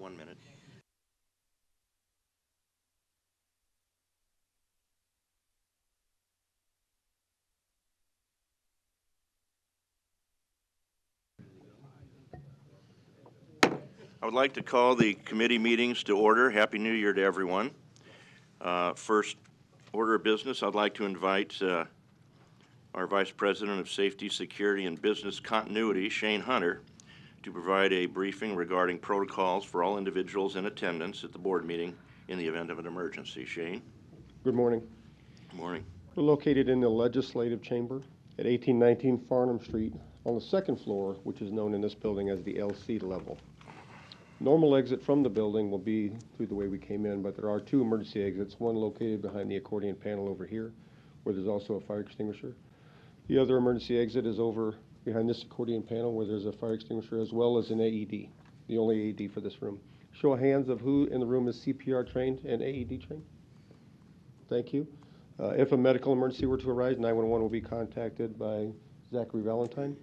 1 minute. I would like to call the committee meetings to order. Happy New Year to everyone. First order of business, I'd like to invite our Vice President of Safety, Security, and Business Continuity, Shane Hunter, to provide a briefing regarding protocols for all individuals in attendance at the board meeting in the event of an emergency. Shane? Good morning. Good morning. We're located in the Legislative Chamber at 1819 Farnham Street on the second floor, which is known in this building as the LC level. Normal exit from the building will be through the way we came in, but there are two emergency exits, one located behind the accordion panel over here, where there's also a fire extinguisher. The other emergency exit is over behind this accordion panel, where there's a fire extinguisher as well as an AED, the only AED for this room. Show of hands of who in the room is CPR trained and AED trained. Thank you. If a medical emergency were to arise, 911 will be contacted by Zachary Valentine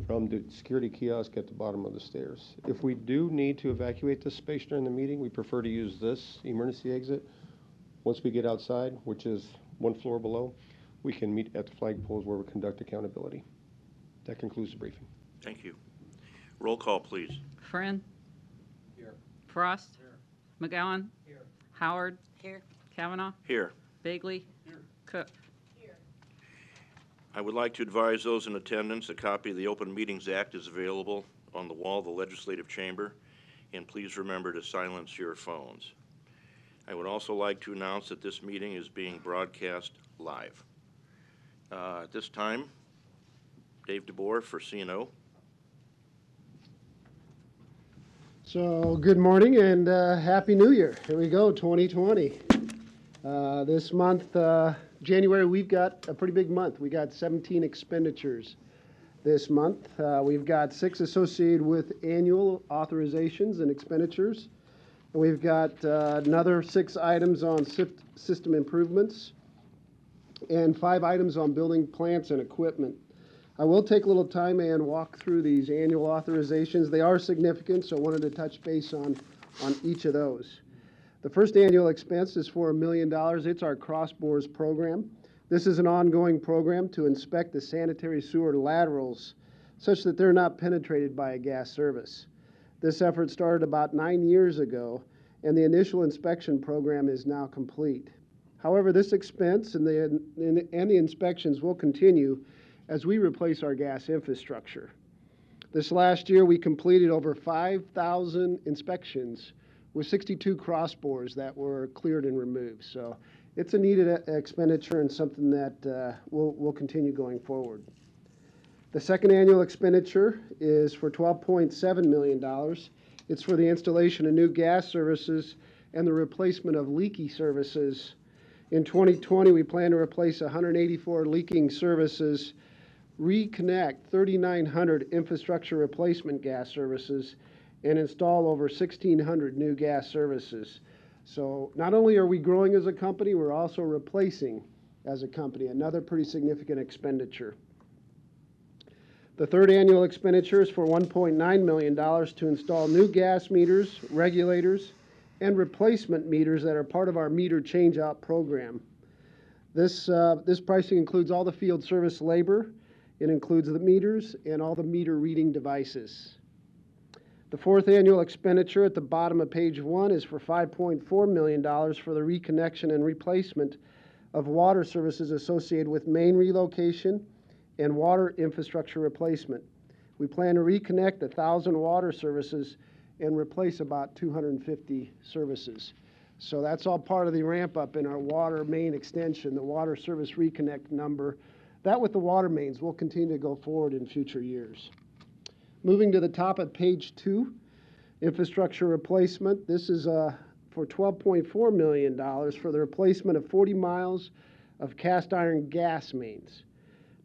from the security kiosk at the bottom of the stairs. If we do need to evacuate this space during the meeting, we prefer to use this emergency exit. Once we get outside, which is one floor below, we can meet at the flagpoles where we conduct accountability. That concludes the briefing. Thank you. Roll call, please. Friend? Here. Frost? Here. McGowan? Here. Howard? Here. Kavanaugh? Here. Bagley? Here. Cook? I would like to advise those in attendance a copy of the Open Meetings Act is available on the wall of the Legislative Chamber, and please remember to silence your phones. I would also like to announce that this meeting is being broadcast live. At this time, Dave DeBoer for CNO. So good morning and Happy New Year. Here we go, 2020. This month, January, we've got a pretty big month. We got 17 expenditures this month. We've got 6 associated with annual authorizations and expenditures. And we've got another 6 items on system improvements and 5 items on building plants and equipment. I will take a little time and walk through these annual authorizations. They are significant, so I wanted to touch base on each of those. The first annual expense is for $1 million. It's our cross-bores program. This is an ongoing program to inspect the sanitary sewer laterals such that they're not penetrated by a gas service. This effort started about 9 years ago, and the initial inspection program is now complete. However, this expense and the inspections will continue as we replace our gas infrastructure. This last year, we completed over 5,000 inspections with 62 crossbores that were cleared and removed. So it's a needed expenditure and something that will continue going forward. The second annual expenditure is for $12.7 million. It's for the installation of new gas services and the replacement of leaky services. In 2020, we plan to replace 184 leaking services, reconnect 3,900 infrastructure replacement gas services, and install over 1,600 new gas services. So not only are we growing as a company, we're also replacing as a company, another pretty significant expenditure. The third annual expenditure is for $1.9 million to install new gas meters, regulators, and replacement meters that are part of our meter change-out program. This pricing includes all the field service labor. It includes the meters and all the meter reading devices. The fourth annual expenditure at the bottom of page 1 is for $5.4 million for the reconnection and replacement of water services associated with main relocation and water infrastructure replacement. We plan to reconnect 1,000 water services and replace about 250 services. So that's all part of the ramp up in our water main extension, the water service reconnect number. That with the water mains will continue to go forward in future years. Moving to the top of page 2, infrastructure replacement. This is for $12.4 million for the replacement of 40 miles of cast iron gas mains.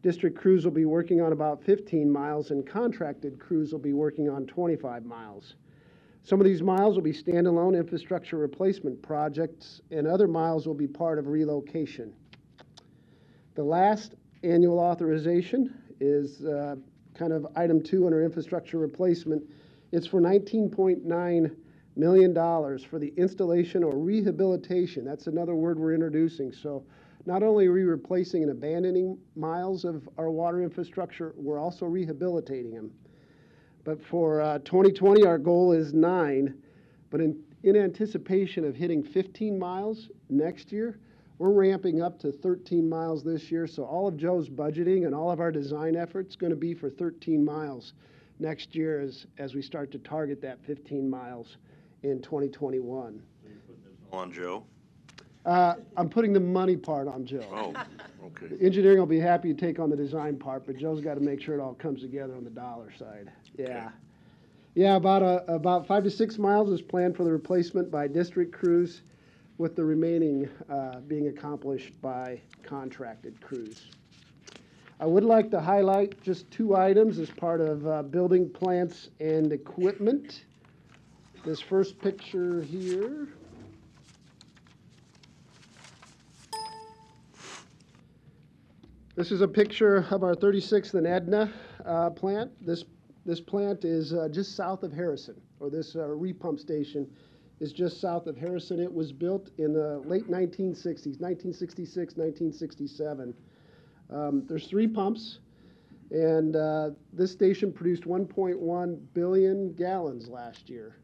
District crews will be working on about 15 miles and contracted crews will be working on 25 miles. Some of these miles will be standalone infrastructure replacement projects and other miles will be part of relocation. The last annual authorization is kind of item 2 under infrastructure replacement. It's for $19.9 million for the installation or rehabilitation. That's another word we're introducing. So not only are we replacing and abandoning miles of our water infrastructure, we're also rehabilitating them. But for 2020, our goal is 9. But in anticipation of hitting 15 miles next year, we're ramping up to 13 miles this year. So all of Joe's budgeting and all of our design efforts going to be for 13 miles next year as we start to target that 15 miles in 2021. On Joe? I'm putting the money part on Joe. Oh, okay. Engineering will be happy to take on the design part, but Joe's got to make sure it all comes together on the dollar side. Yeah. Okay. Yeah, about 5 to 6 miles is planned for the replacement by district crews, with the remaining being accomplished by contracted crews. I would like to highlight just 2 items as part of building plants and equipment. This first picture here. This is a picture of our 36th and Edna plant. This plant is just south of Harrison, or this repump station is just south of Harrison. It was built in the late 1960s, 1966, 1967. There's 3 pumps, and this station produced 1.1 billion gallons last year.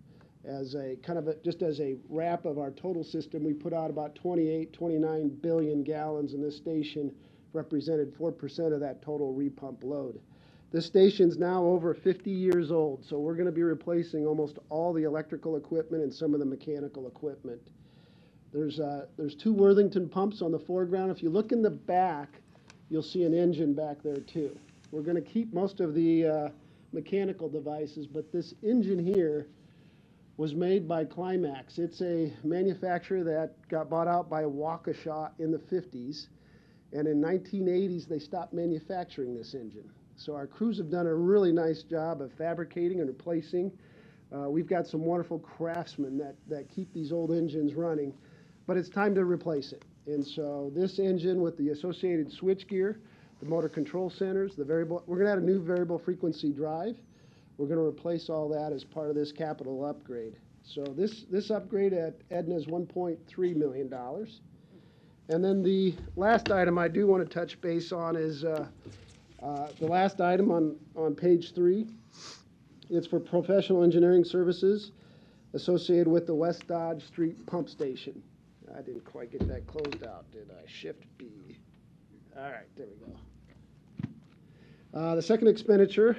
As a kind of just as a wrap of our total system, we put out about 29 billion gallons, and this station represented 4% of that total repump load. This station's now over 50 years old, so we're going to be replacing almost all the electrical equipment and some of the mechanical equipment. There's 2 Worthington pumps on the foreground. If you look in the back, you'll see an engine back there too. We're going to keep most of the mechanical devices, but this engine here was made by Climax. It's a manufacturer that got bought out by Waukesha in the 50s, and in 1980s they stopped manufacturing this engine. So our crews have done a really nice job of fabricating and replacing. We've got some wonderful craftsmen that keep these old engines running, but it's time to replace it. And so this engine with the associated switchgear, the motor control centers, we're going to add a new variable frequency drive. We're going to replace all that as part of this capital upgrade. So this upgrade at Edna is $1.3 million. And then the last item I do want to touch base on is the last item on page 3. It's for professional engineering services associated with the West Dodge Street Pump Station. I didn't quite get that closed out, did I? Shift B. All right, there we go. The second expenditure,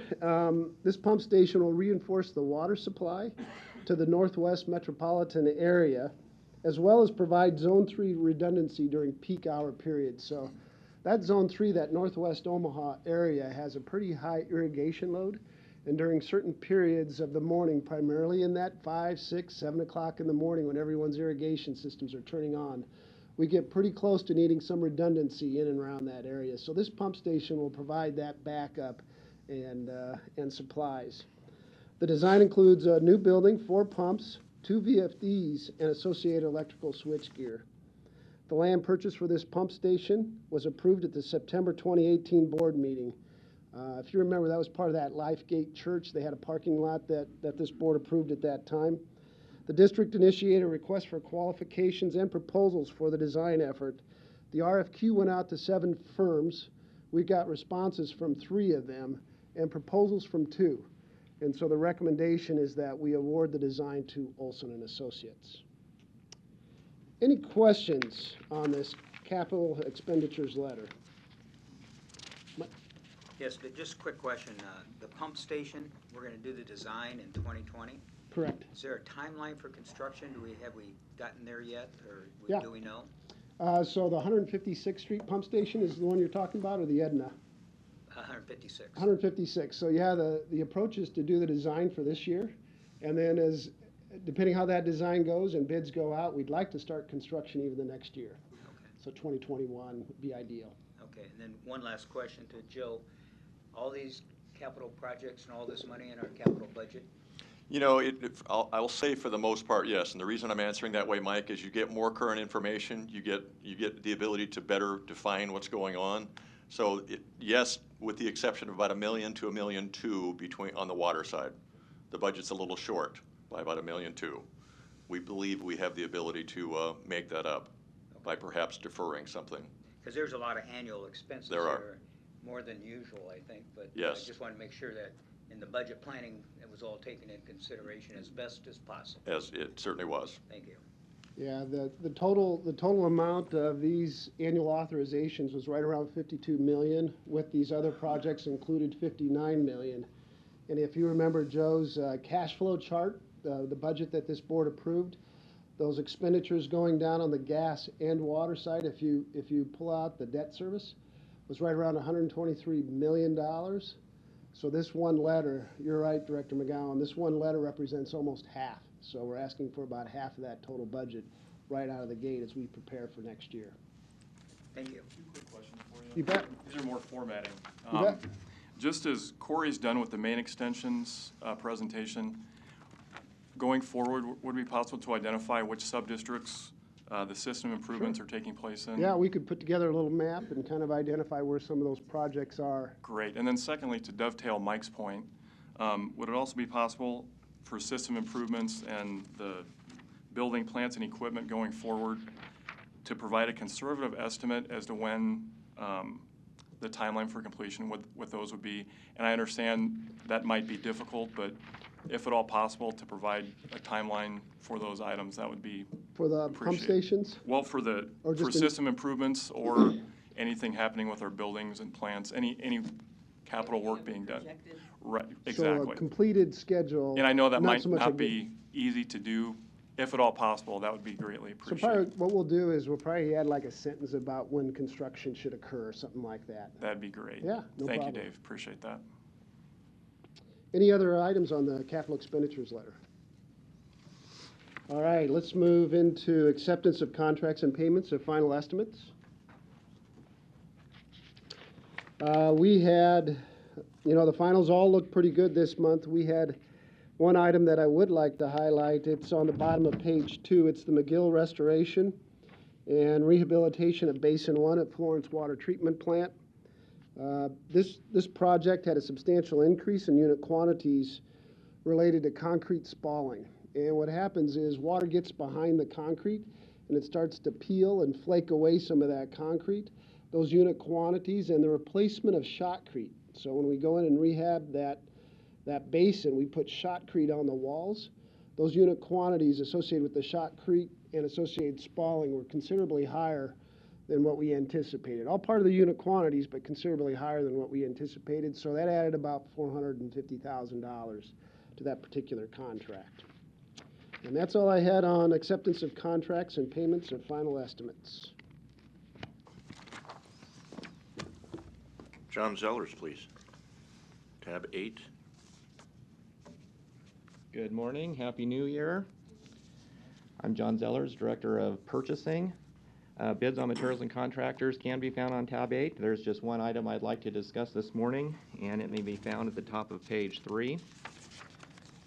this pump station will reinforce the water supply to the northwest metropolitan area, as well as provide Zone 3 redundancy during peak hour periods. So that Zone 3, that northwest Omaha area, has a pretty high irrigation load. And during certain periods of the morning, primarily in that 5, 6, 7 o'clock in the morning when everyone's irrigation systems are turning on, we get pretty close to needing some redundancy in and around that area. So this pump station will provide that backup and supplies. The design includes a new building, 4 pumps, 2 VFDs, and associated electrical switchgear. The land purchase for this pump station was approved at the September 2018 board meeting. If you remember, that was part of that Lifegate Church. They had a parking lot that this board approved at that time. The district initiated a request for qualifications and proposals for the design effort. The RFQ went out to 7 firms. We got responses from 3 of them and proposals from 2. And so the recommendation is that we award the design to Olson and Associates. Any questions on this capital expenditures letter? Yes, but just a quick question. The pump station, we're going to do the design in 2020. Correct. Is there a timeline for construction? Have we gotten there yet, or Yeah. do we know? So the 156th Street pump station is the one you're talking about, or the Edna? 156. 156. So yeah, the approach is to do the design for this year, and then depending how that design goes and bids go out, we'd like to start construction even the next year. Okay. So 2021 would be ideal. Okay, and then one last question to Joe. All these capital projects and all this money in our capital budget? You know, I'll say for the most part, yes. And the reason I'm answering that way, Mike, is you get more current information. You get the ability to better define what's going on. So yes, with the exception of about $1 million to $1.2 million on the water side, the budget's a little short by about $1.2 million. we believe we have the ability to make that up by perhaps deferring something. Because there's a lot of annual expenses There are. here, more than usual, I think, but I Yes. just want to make sure that in the budget planning, it was all taken in consideration as best as possible. As it certainly was. Thank you. Yeah, the total amount of these annual authorizations was right around 52 million, with these other projects included 59 million. And if you remember Joe's cash flow chart, the budget that this board approved, those expenditures going down on the gas and water side, if you pull out the debt service, was right around $123 million. So this one letter, you're right, Director McGowan, this one letter represents almost half. So we're asking for about half of that total budget right out of the gate as we prepare for next year. Thank you. Two quick questions for you. You bet. These are more formatting. You bet. Just as Corey's done with the main extensions presentation, going forward, would it be possible to identify which sub-districts the system improvements are taking place in? Yeah, we could put together a little map and kind of identify where some of those projects are. Great. And then secondly, to dovetail Mike's point, would it also be possible for system improvements and the building plants and equipment going forward to provide a conservative estimate as to when the timeline for completion with those would be? And I understand that might be difficult, but if at all possible, to provide a timeline for those items, that would be For the pump appreciated. stations? Well, for Or just in- system improvements or anything happening with our buildings and plants, any capital work being done. Right, So exactly. a completed schedule. And I know that might so much a not be easy to do. If at all possible, that would be greatly So probably appreciated. what we'll do is we'll probably add like a sentence about when construction should occur, or something like that. That'd be great. Yeah, no Thank you, problem. Dave. Appreciate that. Any other items on the capital expenditures letter? All right, let's move into acceptance of contracts and payments of final estimates. We had, the finals all look pretty good this month. We had one item that I would like to highlight. It's on the bottom of page 2. It's the McGill restoration and rehabilitation of Basin 1 at Florence Water Treatment Plant. This project had a substantial increase in unit quantities related to concrete spalling. And what happens is water gets behind the concrete and it starts to peel and flake away some of that concrete, those unit quantities, and the replacement of shotcrete. So when we go in and rehab that basin, we put shotcrete on the walls. Those unit quantities associated with the shotcrete and associated spalling were considerably higher than what we anticipated. All part of the unit quantities, but considerably higher than what we anticipated. So that added about $450,000 to that particular contract. And that's all I had on acceptance of contracts and payments of final estimates. John Zellers, please. Tab 8. Good morning, Happy New Year. I'm John Zellers, Director of Purchasing. Bids on materials and contractors can be found on tab 8. There's just one item I'd like to discuss this morning, and it may be found at the top of page 3.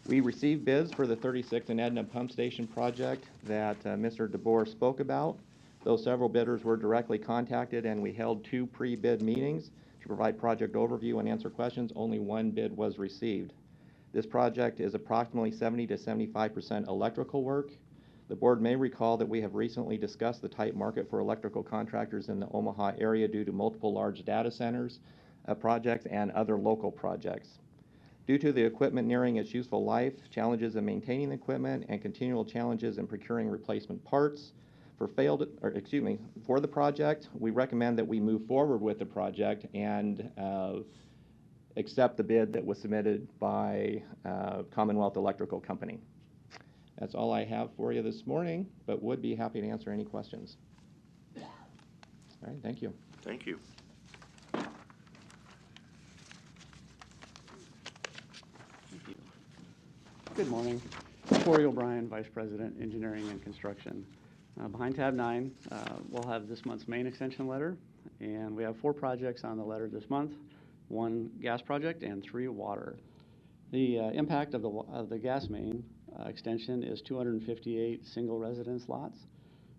We received bids for the 36th and Edna Pump Station project that Mr. DeBoer spoke about. Though several bidders were directly contacted and we held 2 pre-bid meetings to provide project overview and answer questions, only 1 bid was received. This project is approximately 70 to 75% electrical work. The board may recall that we have recently discussed the tight market for electrical contractors in the Omaha area due to multiple large data centers projects and other local projects. Due to the equipment nearing its useful life, challenges in maintaining the equipment, and continual challenges in procuring replacement parts, for the project, we recommend that we move forward with the project and accept the bid that was submitted by Commonwealth Electrical Company. That's all I have for you this morning, but would be happy to answer any questions. All right, thank you. Thank you. Good morning. Corey O'Brien, Vice President, Engineering and Construction. Behind tab 9, we'll have this month's main extension letter, and we have 4 projects on the letter this month, 1 gas project and 3 water. The impact of the gas main extension is 258 single residence lots.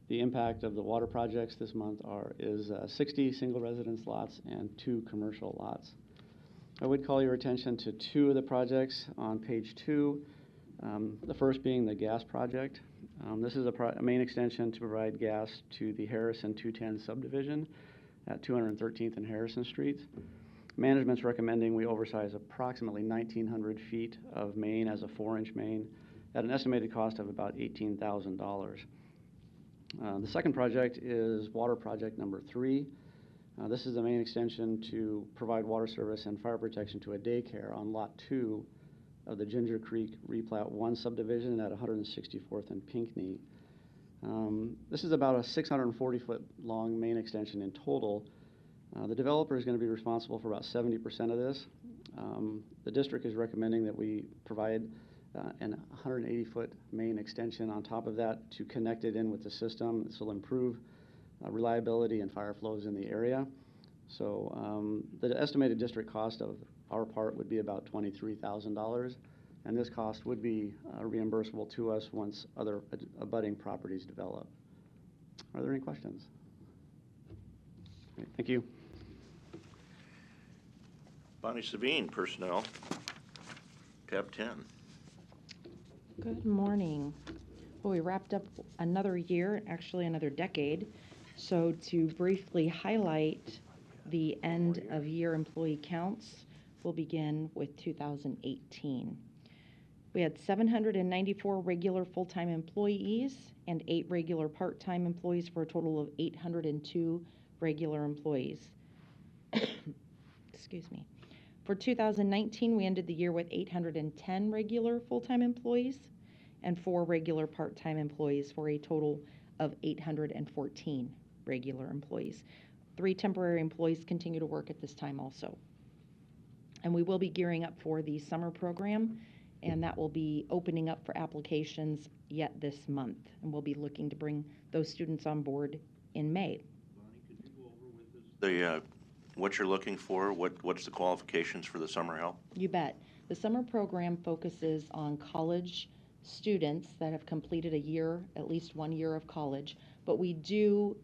The impact of the water projects this month is 60 single residence lots and 2 commercial lots. I would call your attention to 2 of the projects on page 2. The first being the gas project. This is a main extension to provide gas to the Harrison 210 subdivision at 213th and Harrison Streets. Management's recommending we oversize approximately 1,900 feet of main as a 4-inch main at an estimated cost of about $18,000. The second project is water project number 3. This is the main extension to provide water service and fire protection to a daycare on Lot 2 of the Ginger Creek Replat 1 subdivision at 164th and Pinckney. This is about a 640-foot long main extension in total. The developer is going to be responsible for about 70% of this. The district is recommending that we provide an 180-foot main extension on top of that to connect it in with the system. This will improve reliability and fire flows in the area. So the estimated district cost of our part would be about $23,000, and this cost would be reimbursable to us once other abutting properties develop. Are there any questions? Great, thank you. Bonnie Savine, Personnel, tab 10. Good morning. Well, we wrapped up another year, actually another decade. So to briefly highlight the end of year employee counts, we'll begin with 2018. We had 794 regular full-time employees and 8 regular part-time employees for a total of 802 regular employees. Excuse me. For 2019, we ended the year with 810 regular full-time employees and 4 regular part-time employees for a total of 814 regular employees. 3 temporary employees continue to work at this time also. And we will be gearing up for the summer program, and that will be opening up for applications yet this month. And we'll be looking to bring those students on board in May. Bonnie, could you go over with us what you're looking for? What's the qualifications for the summer help? You bet. The summer program focuses on college students that have completed a year, at least 1 year of college, but we do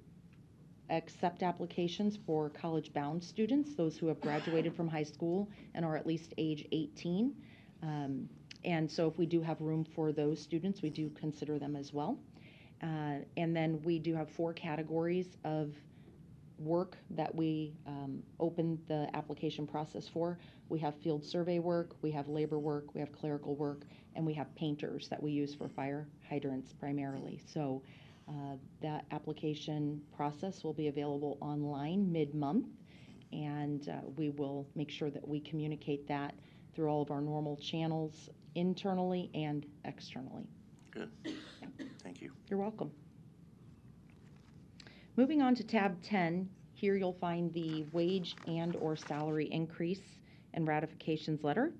accept applications for college-bound students, those who have graduated from high school and are at least age 18. And so if we do have room for those students, we do consider them as well. And then we do have 4 categories of work that we open the application process for. We have field survey work, we have labor work, we have clerical work, and we have painters that we use for fire hydrants primarily. So that application process will be available online mid-month, and we will make sure that we communicate that through all of our normal channels internally and externally. Good. Thank you. You're welcome. Moving on to tab 10, here you'll find the wage and or salary increase and ratifications letter.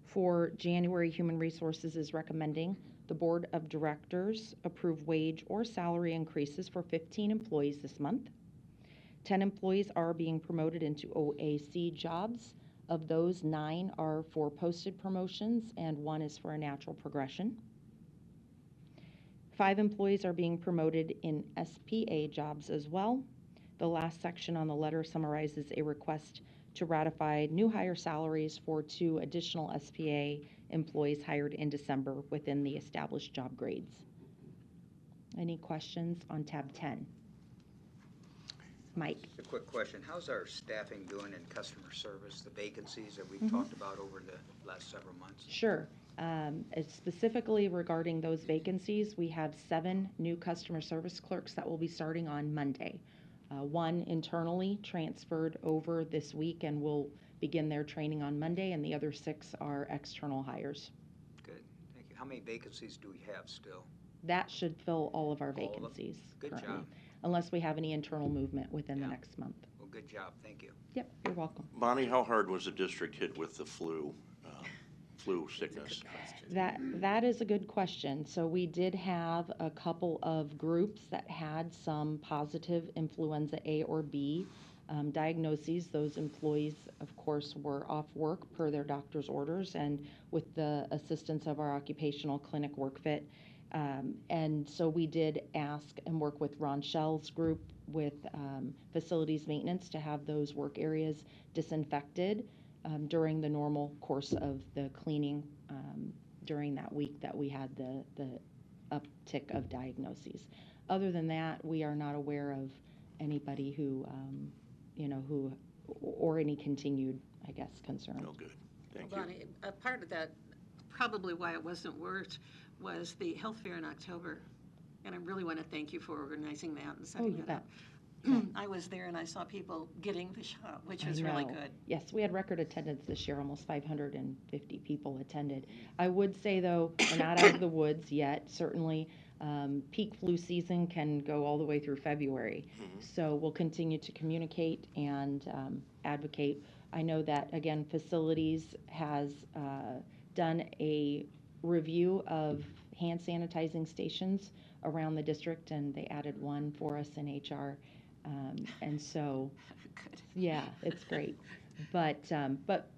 For January, Human Resources is recommending the Board of Directors approve wage or salary increases for 15 employees this month. 10 employees are being promoted into OAC jobs. Of those, 9 are for posted promotions and 1 is for a natural progression. 5 employees are being promoted in SPA jobs as well. The last section on the letter summarizes a request to ratify new hire salaries for 2 additional SPA employees hired in December within the established job grades. Any questions on tab 10? Mike? Just a quick question. How's our staffing doing in customer service, the vacancies that we've talked about over the last several months? Sure. Specifically regarding those vacancies, we have 7 new customer service clerks that will be starting on Monday. 1 internally transferred over this week and will begin their training on Monday, and the other 6 are external hires. Good, thank you. How many vacancies do we have still? That should fill all of our All of them? vacancies Good currently, job. unless we have any internal movement within the Yeah. next month. Well, good job, thank you. Yep, you're welcome. Bonnie, how hard was the district hit with the flu sickness? That is a good question. So we did have a couple of groups that had some positive influenza A or B diagnoses. Those employees, of course, were off work per their doctor's orders and with the assistance of our occupational clinic WorkFit. And so we did ask and work with Ron Schell's group with facilities maintenance to have those work areas disinfected during the normal course of the cleaning during that week that we had the uptick of diagnoses. Other than that, we are not aware of anybody who, or any continued, I guess, concern. Oh, good. Thank you. Bonnie, a part of that, probably why it wasn't worse, was the health fair in October. And I really want to thank you for organizing that and setting you it bet. up. I was there and I saw people getting the shot, which was I really know. good. Yes, we had record attendance this year, almost 550 people attended. I would say, though, we're not out of the woods yet. Certainly, peak flu season can go all the way through February. So we'll continue to communicate and advocate. I know that, again, facilities has done a review of hand sanitizing stations around the district, and they added one for us in HR. And so, Good. yeah, it's great. But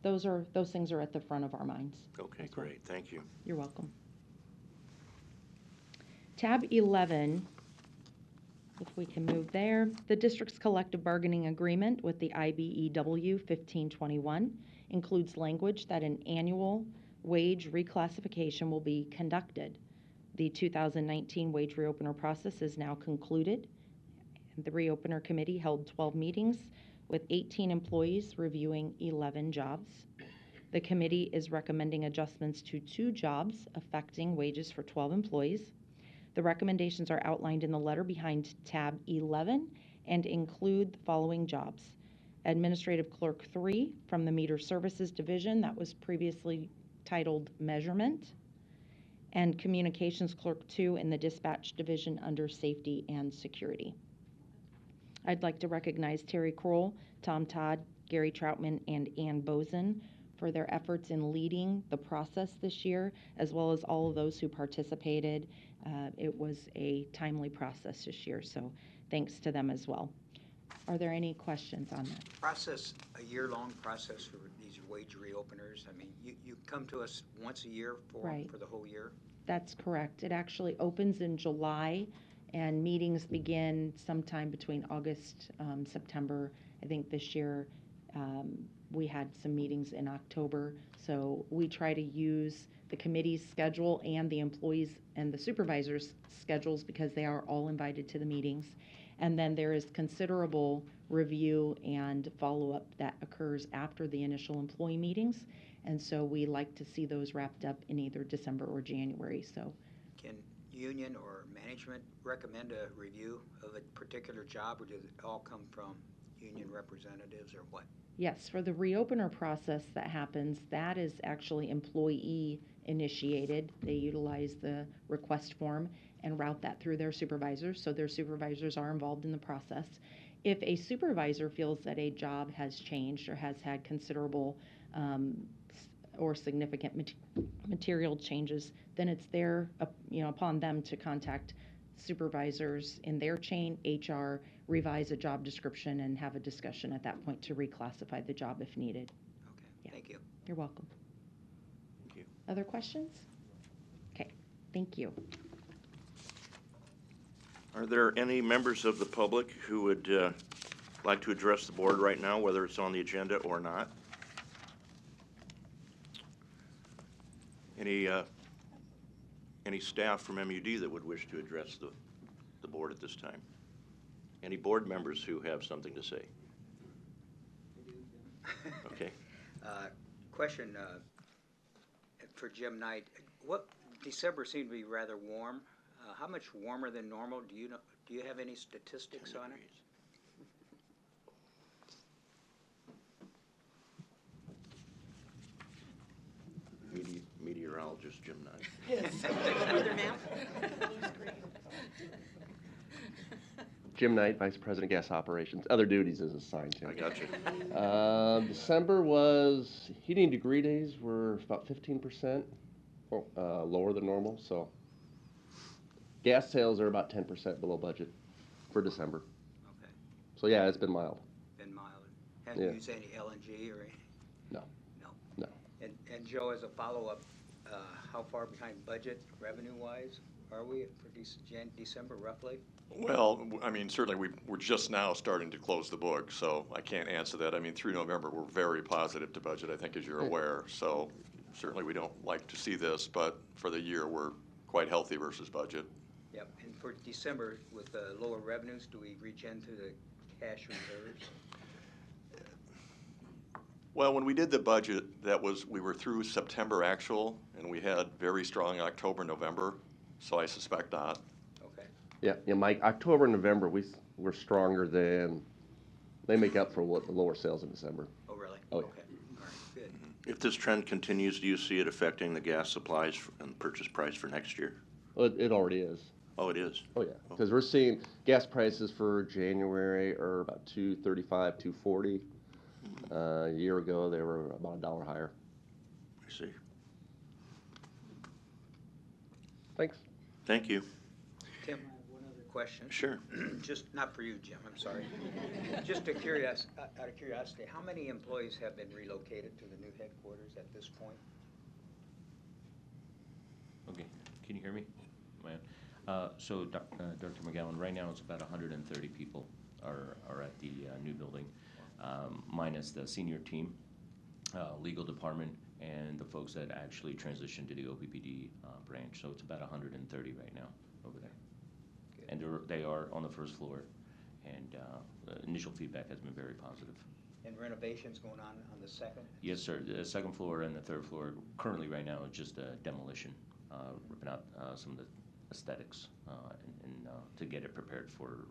those things are at the front of our minds. Okay, as well. great. Thank you. You're welcome. Tab 11, if we can move there, the district's collective bargaining agreement with the IBEW 1521 includes language that an annual wage reclassification will be conducted. The 2019 wage reopener process is now concluded. The reopener committee held 12 meetings with 18 employees reviewing 11 jobs. The committee is recommending adjustments to 2 jobs affecting wages for 12 employees. The recommendations are outlined in the letter behind tab 11 and include the following jobs. Administrative Clerk 3 from the Meter Services Division, that was previously titled Measurement, and Communications Clerk 2 in the Dispatch Division under Safety and Security. I'd like to recognize Terry Kroll, Tom Todd, Gary Troutman, and Ann Bozen for their efforts in leading the process this year, as well as all of those who participated. It was a timely process this year, so thanks to them as well. Are there any questions on that? Process, a year-long process for these wage reopeners? I mean, you come to us once a year Right. for the whole year? That's correct. It actually opens in July, and meetings begin sometime between August, September. I think this year we had some meetings in October. So we try to use the committee's schedule and the employees and the supervisors' schedules because they are all invited to the meetings. And then there is considerable review and follow-up that occurs after the initial employee meetings. And so we like to see those wrapped up in either December or January. So Can union or management recommend a review of a particular job, or does it all come from union representatives, or what? yes, for the reopener process that happens, that is actually employee initiated. They utilize the request form and route that through their supervisors, so their supervisors are involved in the process. If a supervisor feels that a job has changed or has had considerable or significant material changes, then it's upon them to contact supervisors in their chain, HR, revise a job description, and have a discussion at that point to reclassify the job if needed. Okay, Yeah. thank you. You're welcome. Thank you. Other questions? Okay, thank you. Are there any members of the public who would like to address the board right now, whether it's on the agenda or not? Any staff from MUD that would wish to address the board at this time? Any board members who have something to say? Okay. Question for Jim Knight. December seemed to be rather warm. How much warmer than normal? Do you have any statistics on it? Meteorologist Jim Knight. Yes. Weather map. Jim Knight, Vice President, Gas Operations. Other duties is assigned to I him. got you. December was, heating degree days were about 15% lower than normal, so gas sales are about 10% below budget for December. Okay, So yeah, it's been mild. been mild. Haven't Yeah. used any LNG or any? No. No. No. And Joe, as a follow-up, how far behind budget revenue-wise are we for December roughly? Well, I mean, certainly we're just now starting to close the book, so I can't answer that. I mean, through November, we're very positive to budget, I think, as you're aware. So certainly we don't like to see this, but for the year, we're quite healthy versus budget. Yep, and for December, with the lower revenues, do we reach into the cash reserves? Well, when we did the budget, we were through September actual, and we had very strong October, November, so I suspect not. Okay, Yeah, Mike, October and November, we're stronger than, they make up for what the lower sales in December. oh, really? Oh, yeah. Okay, all right, good. If this trend continues, do you see it affecting the gas supplies and purchase price for next year? Well, it already is. Oh, it is? Oh, yeah, because we're seeing gas prices for January are about $2.35, $2.40. A year ago, they were about $1 higher. I see. Thanks. Thank you. Tim, I have one other question. Sure. Just, not for you, Jim, I'm sorry. Just out of curiosity, how many employees have been relocated to the new headquarters at this point? Okay, can you hear me? Am I on? So, Dr. McGowan, right now it's about 130 people are at the new building, minus the senior team, legal department, and the folks that actually transitioned to the OPPD branch. So it's about 130 right now over there. Good. And they are on the first floor, and the initial feedback has been very positive. And renovations going on the second? Yes, sir. The second floor and the third floor currently right now is just a demolition, ripping out some of the aesthetics and to get it prepared for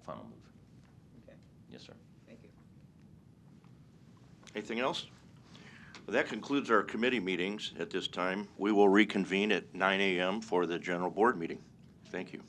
final move. Okay, Yes, sir. thank you. Anything else? Well, that concludes our committee meetings at this time. We will reconvene at 9 a.m. for the general board meeting. Thank you.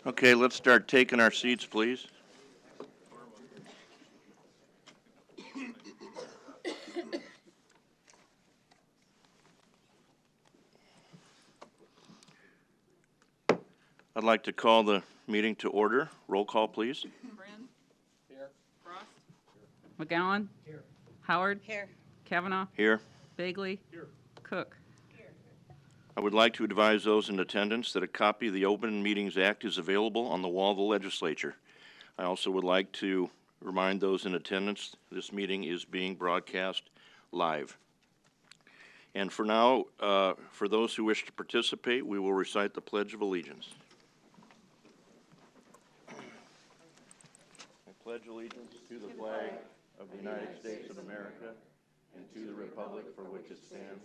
Okay, let's start taking our seats, please. I'd like to call the meeting to order. Roll call, please. Friend? Here. Frost? McGowan? Here. Howard? Here. Kavanaugh? Here. Bagley? Here. Cook? I would like to advise those in attendance that a copy of the Open Meetings Act is available on the wall of the legislature. I also would like to remind those in attendance this meeting is being broadcast live. And for now, for those who wish to participate, we will recite the Pledge of Allegiance. I pledge allegiance to the flag of the United States of America and to the republic for which it stands,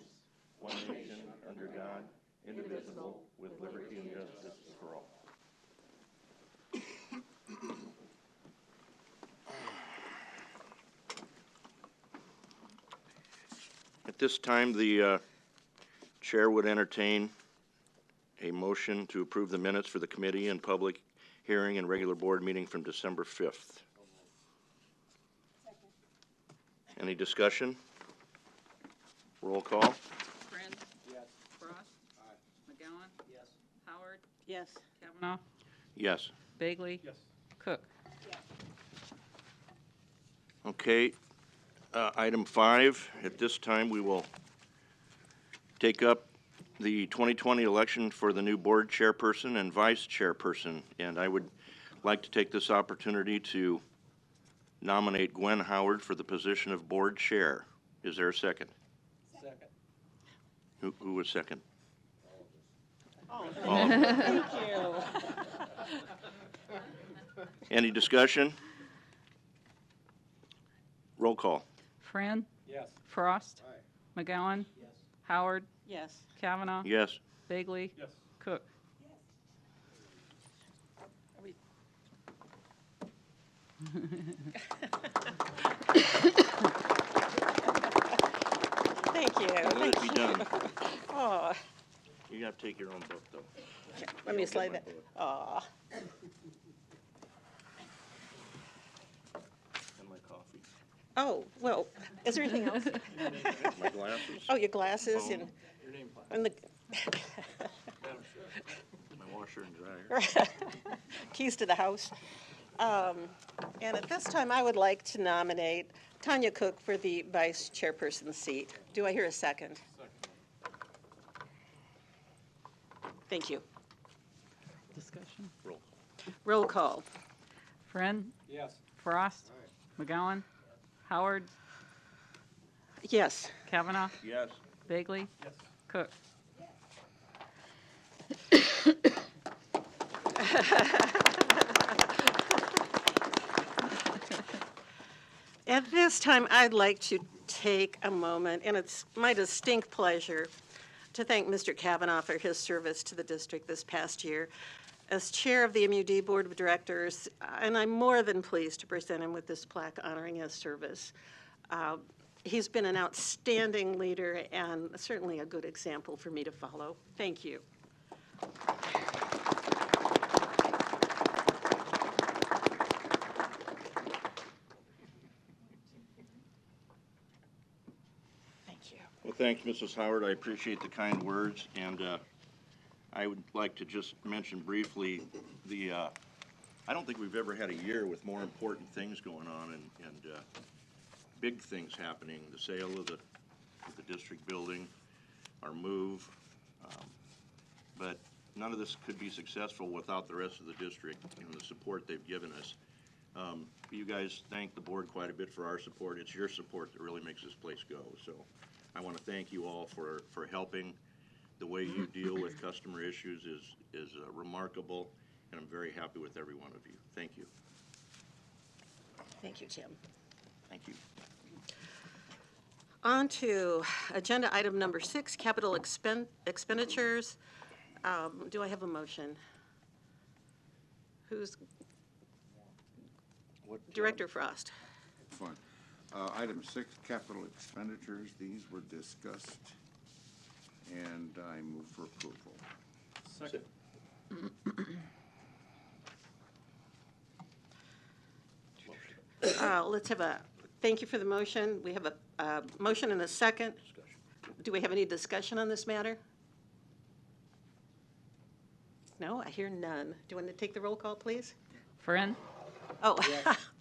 one nation, under God, indivisible, with liberty and justice for all. At this time, the chair would entertain a motion to approve the minutes for the committee and public hearing and regular board meeting from December 5th. Any discussion? Roll call. Friend? Yes. Frost? Aye. McGowan? Yes. Howard? Yes. Kavanaugh? Yes. Bagley? Yes. Cook? Okay. Item 5, at this time, we will take up the 2020 election for the new board chairperson and vice chairperson. And I would like to take this opportunity to nominate Gwen Howard for the position of board chair. Is there a second? Second. Who was second? Oh, All. thank you. Any discussion? Roll call. Friend? Yes. Frost? Aye. McGowan? Yes. Howard? Yes. Kavanaugh? Yes. Bagley? Yes. Cook? Are we- Thank you. Let it be done. Oh, You got to take your own book, though. let me slide that. Oh, And my coffee. oh, well, is there anything else? My glasses. Oh, your glasses and the My washer and dryer. keys to the house. And at this time, I would like to nominate Tanya Cook for the vice chairperson seat. Do I hear a second? Thank you. Discussion. Roll. Roll call. Friend? Yes. Frost? McGowan? Howard? Yes. Kavanaugh? Yes. Bagley? Yes. Cook? At this time, I'd like to take a moment, and it's my distinct pleasure to thank Mr. Kavanaugh for his service to the district this past year. As chair of the MUD Board of Directors, and I'm more than pleased to present him with this plaque honoring his service. He's been an outstanding leader and certainly a good example for me to follow. Thank you. Thank you. Well, thanks, Mrs. Howard. I appreciate the kind words, and I would like to just mention briefly I don't think we've ever had a year with more important things going on and big things happening. The sale of the district building, our move, but none of this could be successful without the rest of the district and the support they've given us. You guys thank the board quite a bit for our support. It's your support that really makes this place go. So I want to thank you all for helping. The way you deal with customer issues is remarkable, and I'm very happy with every one of you. Thank you. Thank you, Jim. Thank you. On to agenda item number 6, capital expenditures. Do I have a motion? Who's, Director Frost? Fine. Item 6, capital expenditures. These were discussed, and I move for approval. Second. Let's have a, thank you for the motion. We have a motion and a second. Do we have any discussion on this matter? No, I hear none. Do you want to take the roll call, please? Friend? Oh,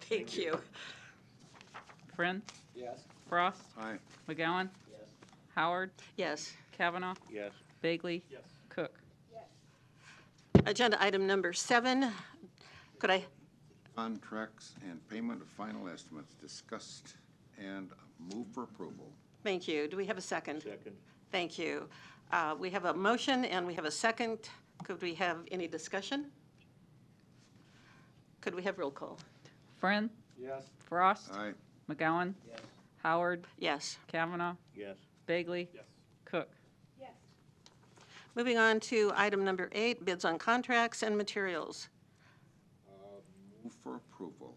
thank you. Friend? Yes. Frost? Aye. McGowan? Yes. Howard? Yes. Kavanaugh? Yes. Bagley? Yes. Cook? Agenda item number 7. Could I, Contracts and payment of final estimates discussed and move for approval. thank you. Do we have a second? Second. Thank you. We have a motion and we have a second. Could we have any discussion? Could we have roll call? Friend? Yes. Frost? Aye. McGowan? Yes. Howard? Yes. Kavanaugh? Yes. Bagley? Yes. Cook? Moving on to item number 8, bids on contracts and materials. Move for approval.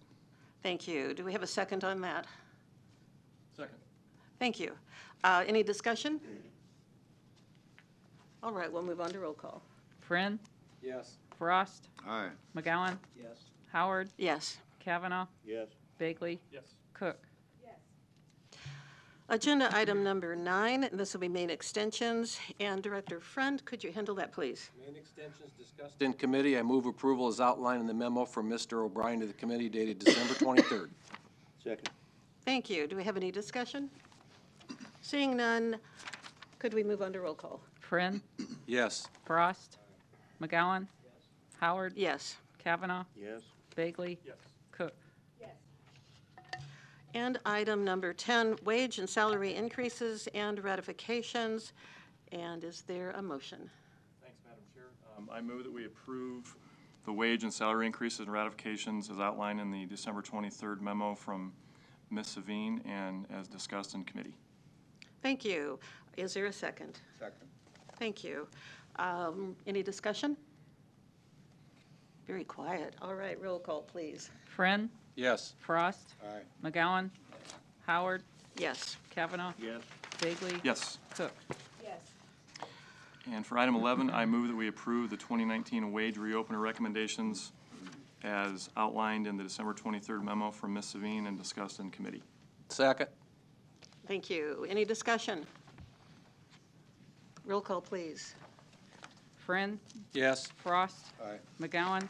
Thank you. Do we have a second on that? Second. Thank you. Any discussion? All right, we'll move on to roll call. Friend? Yes. Frost? Aye. McGowan? Yes. Howard? Yes. Kavanaugh? Yes. Bagley? Yes. Cook? Agenda item number 9, and this will be main extensions. And Director Friend, could you handle that, please? Main extensions discussed in committee. I move approval as outlined in the memo from Mr. O'Brien to the committee dated December 23rd. Second. Thank you. Do we have any discussion? Seeing none, could we move on to roll call? Friend? Yes. Frost? McGowan? Howard? Yes. Kavanaugh? Yes. Bagley? Yes. Cook? And item number 10, wage and salary increases and ratifications. And is there a motion? Thanks, Madam Chair. I move that we approve the wage and salary increases and ratifications as outlined in the December 23rd memo from Ms. Savine and as discussed in committee. Thank you. Is there a second? Second. Thank you. Any discussion? Very quiet. All right, roll call, please. Friend? Yes. Frost? Aye. McGowan? Howard? Yes. Kavanaugh? Yes. Bagley? Yes. Cook? And for item 11, I move that we approve the 2019 wage reopener recommendations as outlined in the December 23rd memo from Ms. Savine and discussed in committee. Second. Thank you. Any discussion? Roll call, please. Friend? Yes. Frost? Aye. McGowan?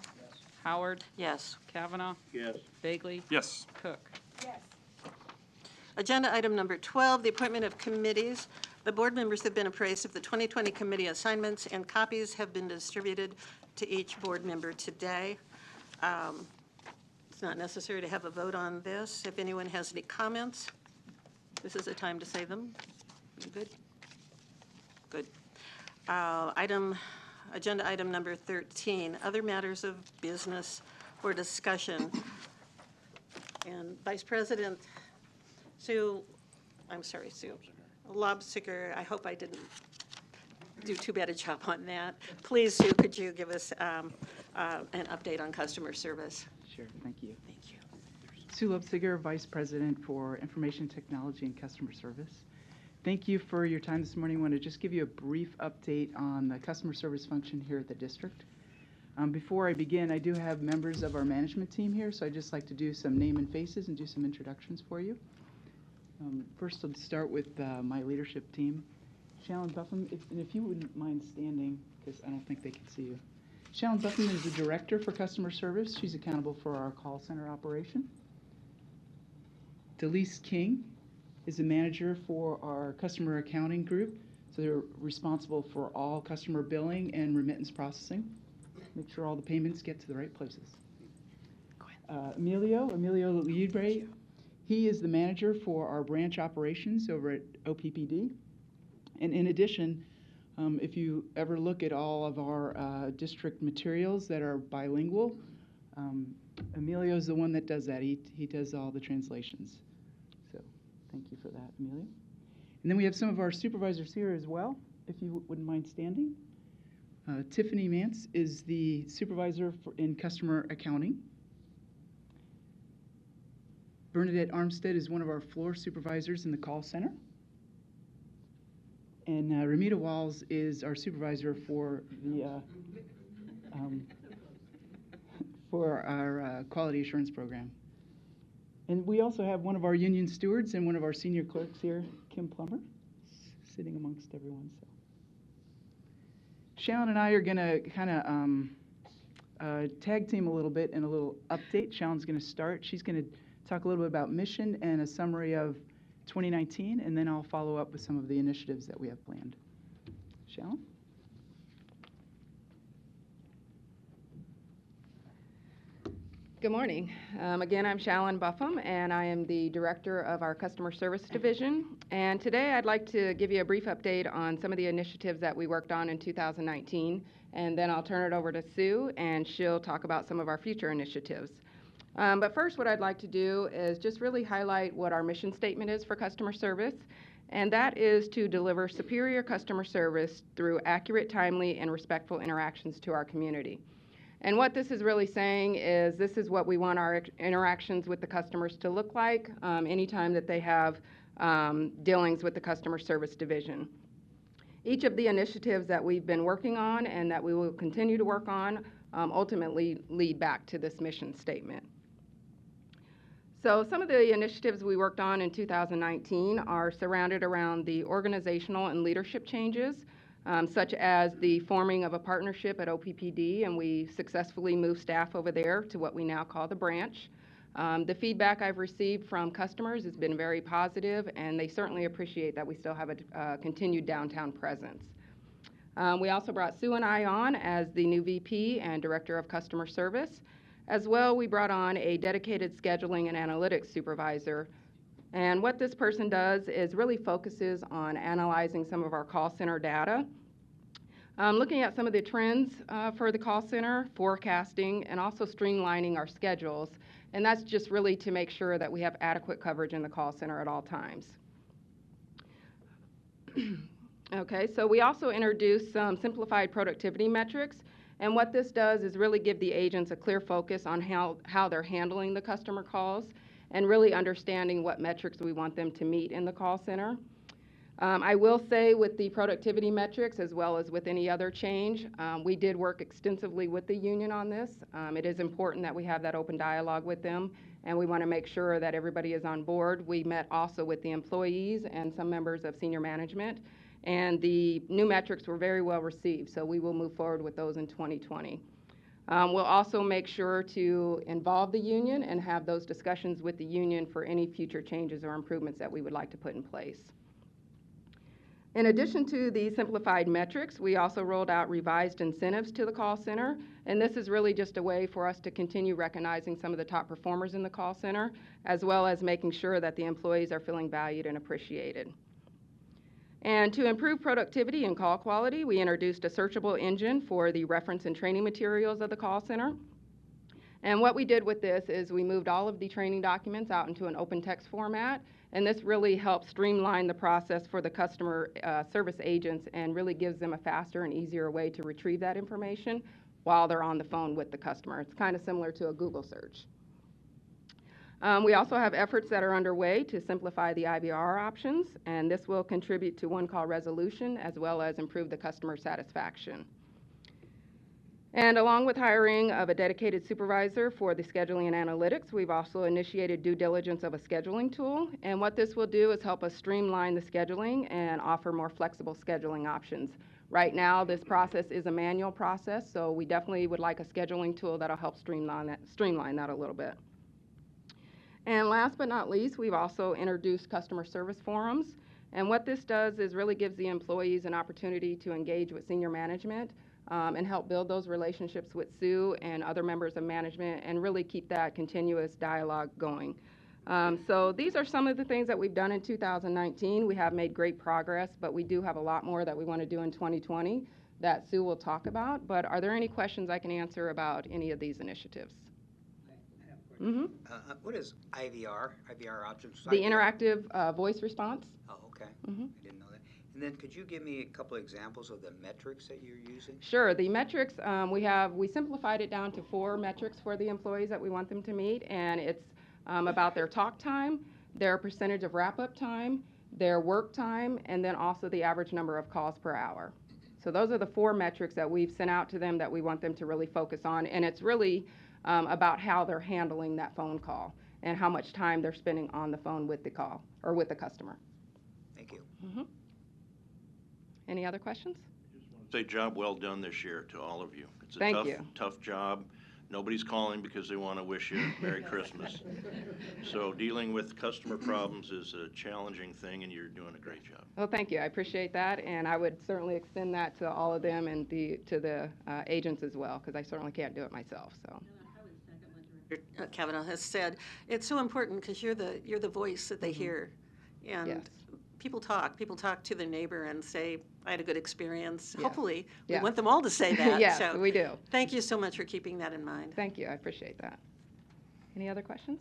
Howard? Yes. Kavanaugh? Yes. Bagley? Yes. Cook? Agenda item number 12, the appointment of committees. The board members have been appraised of the 2020 committee assignments, and copies have been distributed to each board member today. It's not necessary to have a vote on this. If anyone has any comments, this is the time to say them. You good? Good. Agenda item number 13, other matters of business for discussion. And Vice President Sue Lobsiger, I hope I didn't do too bad a job on that. Please, Sue, could you give us an update on customer service? Sure, thank you. Thank you. Sue Lobsiger, Vice President for Information Technology and Customer Service. Thank you for your time this morning. I want to just give you a brief update on the customer service function here at the district. Before I begin, I do have members of our management team here, so I'd just like to do some name and faces and do some introductions for you. First, I'll start with my leadership team. Shalyn Buffum, if you wouldn't mind standing, because I don't think they can see you. Shalyn Buffum is the Director for Customer Service. She's accountable for our call center operation. Delise King is the manager for our customer accounting group. So they're responsible for all customer billing and remittance processing. Make sure all the payments get to the right places. Emilio Libre, he is the manager for our branch operations over at OPPD. And in addition, if you ever look at all of our district materials that are bilingual, Emilio is the one that does that. He does all the translations. So thank you for that, Emilio. And then we have some of our supervisors here as well, if you wouldn't mind standing. Tiffany Mance is the supervisor in customer accounting. Bernadette Armstead is one of our floor supervisors in the call center. And Ramita Walls is our supervisor for the for our quality assurance program. And we also have one of our union stewards and one of our senior clerks here, Kim Plummer, sitting amongst everyone. So, Shalyn and I are going to kind of tag team a little bit in a little update. Shalyn's going to start. She's going to talk a little bit about mission and a summary of 2019, and then I'll follow up with some of the initiatives that we have planned. Shalyn? Good morning. Again, I'm Shalyn Buffum, and I am the Director of our Customer Service Division. And today I'd like to give you a brief update on some of the initiatives that we worked on in 2019, and then I'll turn it over to Sue, and she'll talk about some of our future initiatives. But first, what I'd like to do is just really highlight what our mission statement is for customer service, and that is to deliver superior customer service through accurate, timely, and respectful interactions to our community. And what this is really saying is this is what we want our interactions with the customers to look like anytime that they have dealings with the customer service division. Each of the initiatives that we've been working on and that we will continue to work on ultimately lead back to this mission statement. So some of the initiatives we worked on in 2019 are surrounded around the organizational and leadership changes, such as the forming of a partnership at OPPD, and we successfully moved staff over there to what we now call the branch. The feedback I've received from customers has been very positive, and they certainly appreciate that we still have a continued downtown presence. We also brought Sue and I on as the new VP and Director of Customer Service. As well, we brought on a dedicated scheduling and analytics supervisor. And what this person does is really focuses on analyzing some of our call center data, looking at some of the trends for the call center, forecasting, and also streamlining our schedules. And that's just really to make sure that we have adequate coverage in the call center at all times. Okay, so we also introduced some simplified productivity metrics. And what this does is really give the agents a clear focus on how they're handling the customer calls and really understanding what metrics we want them to meet in the call center. I will say with the productivity metrics, as well as with any other change, we did work extensively with the union on this. It is important that we have that open dialogue with them, and we want to make sure that everybody is on board. We met also with the employees and some members of senior management, and the new metrics were very well received, so we will move forward with those in 2020. We'll also make sure to involve the union and have those discussions with the union for any future changes or improvements that we would like to put in place. In addition to the simplified metrics, we also rolled out revised incentives to the call center, and this is really just a way for us to continue recognizing some of the top performers in the call center, as well as making sure that the employees are feeling valued and appreciated. And to improve productivity and call quality, we introduced a searchable engine for the reference and training materials of the call center. And what we did with this is we moved all of the training documents out into an open text format, and this really helps streamline the process for the customer service agents and really gives them a faster and easier way to retrieve that information while they're on the phone with the customer. It's kind of similar to a Google search. We also have efforts that are underway to simplify the IVR options, and this will contribute to one-call resolution as well as improve the customer satisfaction. And along with hiring of a dedicated supervisor for the scheduling and analytics, we've also initiated due diligence of a scheduling tool, and what this will do is help us streamline the scheduling and offer more flexible scheduling options. Right now, this process is a manual process, so we definitely would like a scheduling tool that'll help streamline that a little bit. And last but not least, we've also introduced customer service forums. And what this does is really gives the employees an opportunity to engage with senior management and help build those relationships with Sue and other members of management and really keep that continuous dialogue going. So these are some of the things that we've done in 2019. We have made great progress, but we do have a lot more that we want to do in 2020 that Sue will talk about. But are there any questions I can answer about any of these initiatives? Mm-hmm. What is IVR options? The interactive voice response. Oh, okay. Mm-hmm. I didn't know that. And then could you give me a couple of examples of the metrics that you're using? Sure. The metrics, we simplified it down to 4 metrics for the employees that we want them to meet, and it's about their talk time, their percentage of wrap-up time, their work time, and then also the average number of calls per hour. So those are the 4 metrics that we've sent out to them that we want them to really focus on, and it's really about how they're handling that phone call. and how much time they're spending on the phone with the call or with the customer. Thank you. Any other questions? Say job well done this year to all of you. It's a Thank tough, you. tough job. Nobody's calling because they want to wish you Merry Christmas. So dealing with customer problems is a challenging thing, and you're doing a great job. Well, thank you. I appreciate that, and I would certainly extend that to all of them and to the agents as well, because I certainly can't do it myself. So. Kavanaugh has said, it's so important because you're the voice that they hear. And Yes. people talk to their neighbor and say, I had a good experience. Yes. Hopefully, we Yes. want them all to say that. Yes, So we do. thank you so much for keeping that in mind. Thank you. I appreciate that. Any other questions?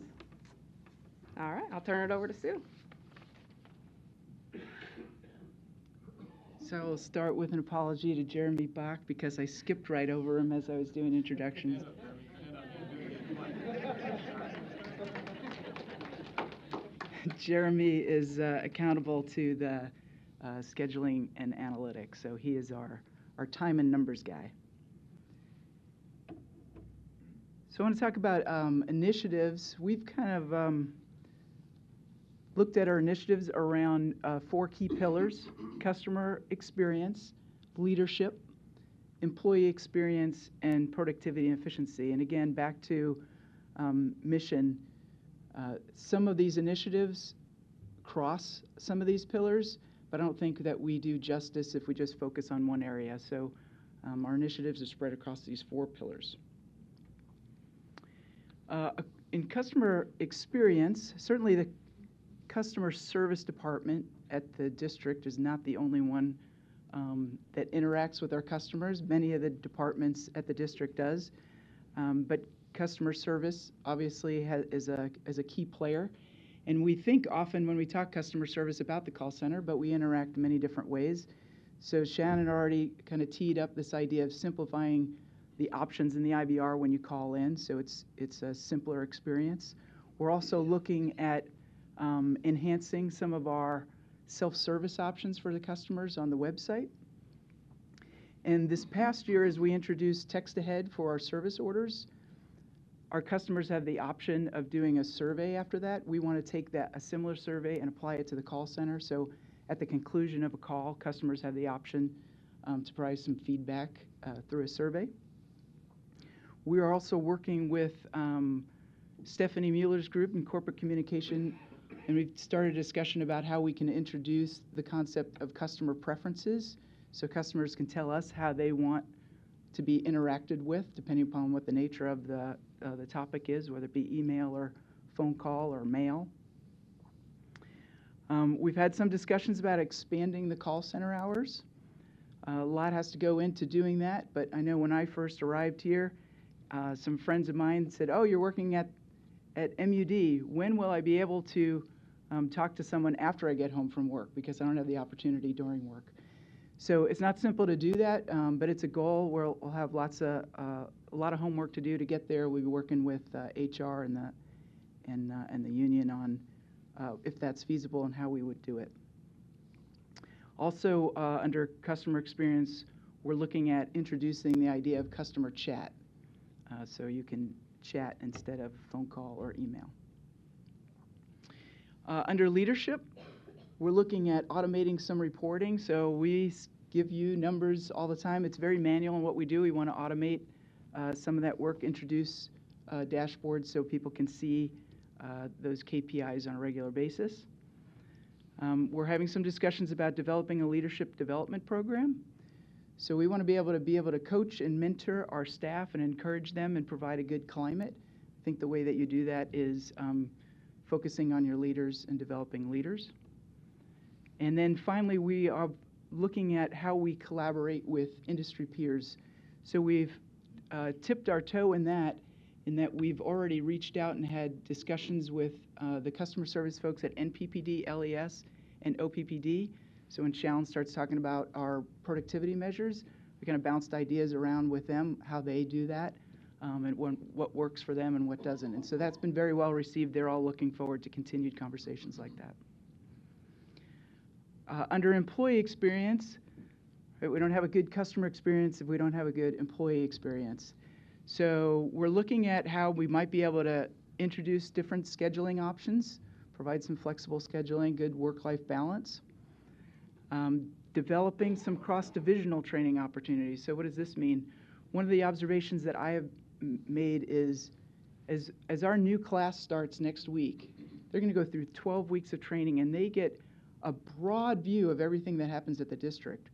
All right, I'll turn it over to Sue. So I'll start with an apology to Jeremy Bach because I skipped right over him as I was doing introductions. Jeremy is accountable to the scheduling and analytics, so he is our time and numbers guy. So I want to talk about initiatives. We've kind of looked at our initiatives around 4 key pillars: customer experience, leadership, employee experience, and productivity and efficiency. And again, back to mission. Some of these initiatives cross some of these pillars, but I don't think that we do justice if we just focus on one area. So our initiatives are spread across these 4 pillars. In customer experience, certainly the customer service department at the district is not the only one that interacts with our customers. Many of the departments at the district does, but customer service obviously is a key player. And we think often when we talk customer service about the call center, but we interact many different ways. So Shannon already kind of teed up this idea of simplifying the options in the IVR when you call in, so it's a simpler experience. We're also looking at enhancing some of our self-service options for the customers on the website. And this past year, as we introduced text ahead for our service orders, our customers have the option of doing a survey after that. We want to take a similar survey and apply it to the call center. So at the conclusion of a call, customers have the option to provide some feedback through a survey. We are also working with Stephanie Mueller's group in corporate communication, and we've started a discussion about how we can introduce the concept of customer preferences, so customers can tell us how they want to be interacted with, depending upon what the nature of the topic is, whether it be email or phone call or mail. We've had some discussions about expanding the call center hours. A lot has to go into doing that, but I know when I first arrived here, some friends of mine said, "Oh, you're working at MUD. When will I be able to talk to someone after I get home from work? Because I don't have the opportunity during work." So it's not simple to do that, but it's a goal where we'll have a lot of homework to do to get there. We'll be working with HR and the union on if that's feasible and how we would do it. Also, under customer experience, we're looking at introducing the idea of customer chat. So you can chat instead of phone call or email. Under leadership, we're looking at automating some reporting. So we give you numbers all the time. It's very manual in what we do. We want to automate some of that work, introduce dashboards so people can see those KPIs on a regular basis. We're having some discussions about developing a leadership development program. So we want to be able to coach and mentor our staff and encourage them and provide a good climate. I think the way that you do that is focusing on your leaders and developing leaders. And then finally, we are looking at how we collaborate with industry peers. So we've tipped our toe in that we've already reached out and had discussions with the customer service folks at NPPD, LES, and OPPD. So when Shallon starts talking about our productivity measures, we kind of bounced ideas around with them, how they do that, and what works for them and what doesn't. And so that's been very well received. They're all looking forward to continued conversations like that. Under employee experience, right, we don't have a good customer experience if we don't have a good employee experience. So we're looking at how we might be able to introduce different scheduling options, provide some flexible scheduling, good work-life balance. Developing some cross-divisional training opportunities. So what does this mean? One of the observations that I have made is as our new class starts next week, they're going to go through 12 weeks of training, and they get a broad view of everything that happens at the district.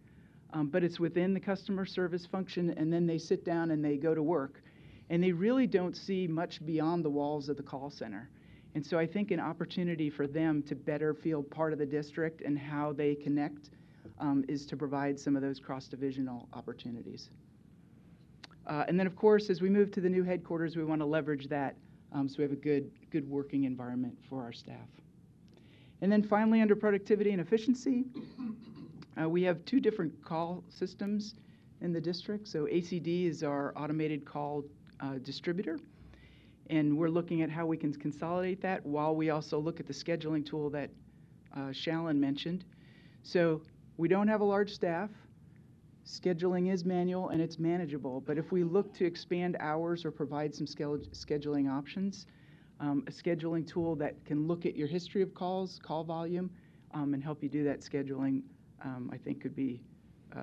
But it's within the customer service function, and then they sit down and they go to work. And they really don't see much beyond the walls of the call center. And so I think an opportunity for them to better feel part of the district and how they connect is to provide some of those cross-divisional opportunities. And then, of course, as we move to the new headquarters, we want to leverage that so we have a good working environment for our staff. And then finally, under productivity and efficiency, we have two different call systems in the district. So ACD is our automated call distributor, and we're looking at how we can consolidate that while we also look at the scheduling tool that Shalyn mentioned. So we don't have a large staff. Scheduling is manual and it's manageable, but if we look to expand hours or provide some scheduling options, a scheduling tool that can look at your history of calls, call volume, and help you do that scheduling, I think could be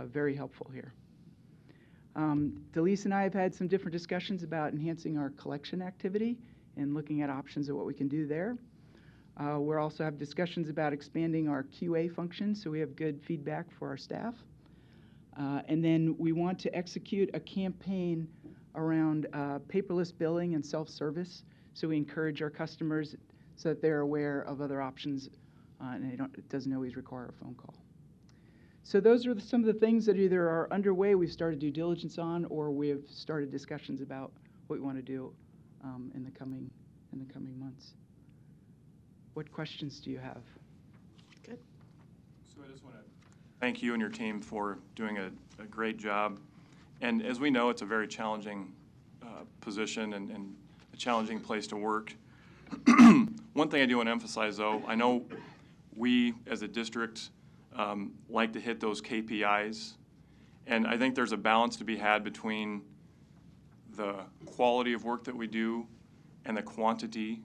very helpful here. Delise and I have had some different discussions about enhancing our collection activity and looking at options of what we can do there. We'll also have discussions about expanding our QA function so we have good feedback for our staff. And then we want to execute a campaign around paperless billing and self-service. So we encourage our customers so that they're aware of other options and it doesn't always require a phone call. So those are some of the things that either are underway, we've started due diligence on, or we have started discussions about what we want to do in the coming months. What questions do you have? Good. So I just want to thank you and your team for doing a great job. And as we know, it's a very challenging position and a challenging place to work. One thing I do want to emphasize, though, I know we as a district like to hit those KPIs. And I think there's a balance to be had between the quality of work that we do and the quantity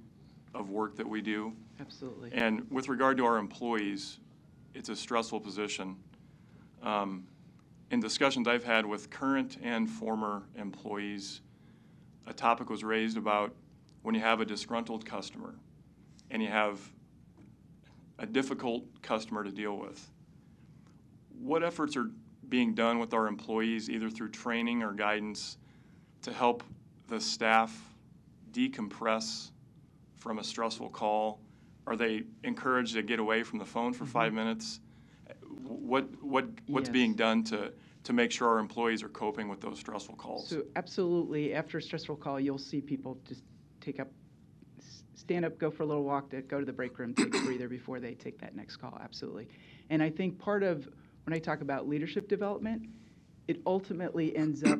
of work that we do. Absolutely. And with regard to our employees, it's a stressful position. In discussions I've had with current and former employees, a topic was raised about when you have a disgruntled customer and you have a difficult customer to deal with. What efforts are being done with our employees, either through training or guidance, to help the staff decompress from a stressful call? Are they encouraged to get away from the phone for 5 minutes? What's Yes. being done to make sure our employees are coping with those stressful calls? So absolutely, after a stressful call, you'll see people just stand up, go for a little walk, go to the break room, take a breather before they take that next call, absolutely. And I think part of, when I talk about leadership development, it ultimately ends up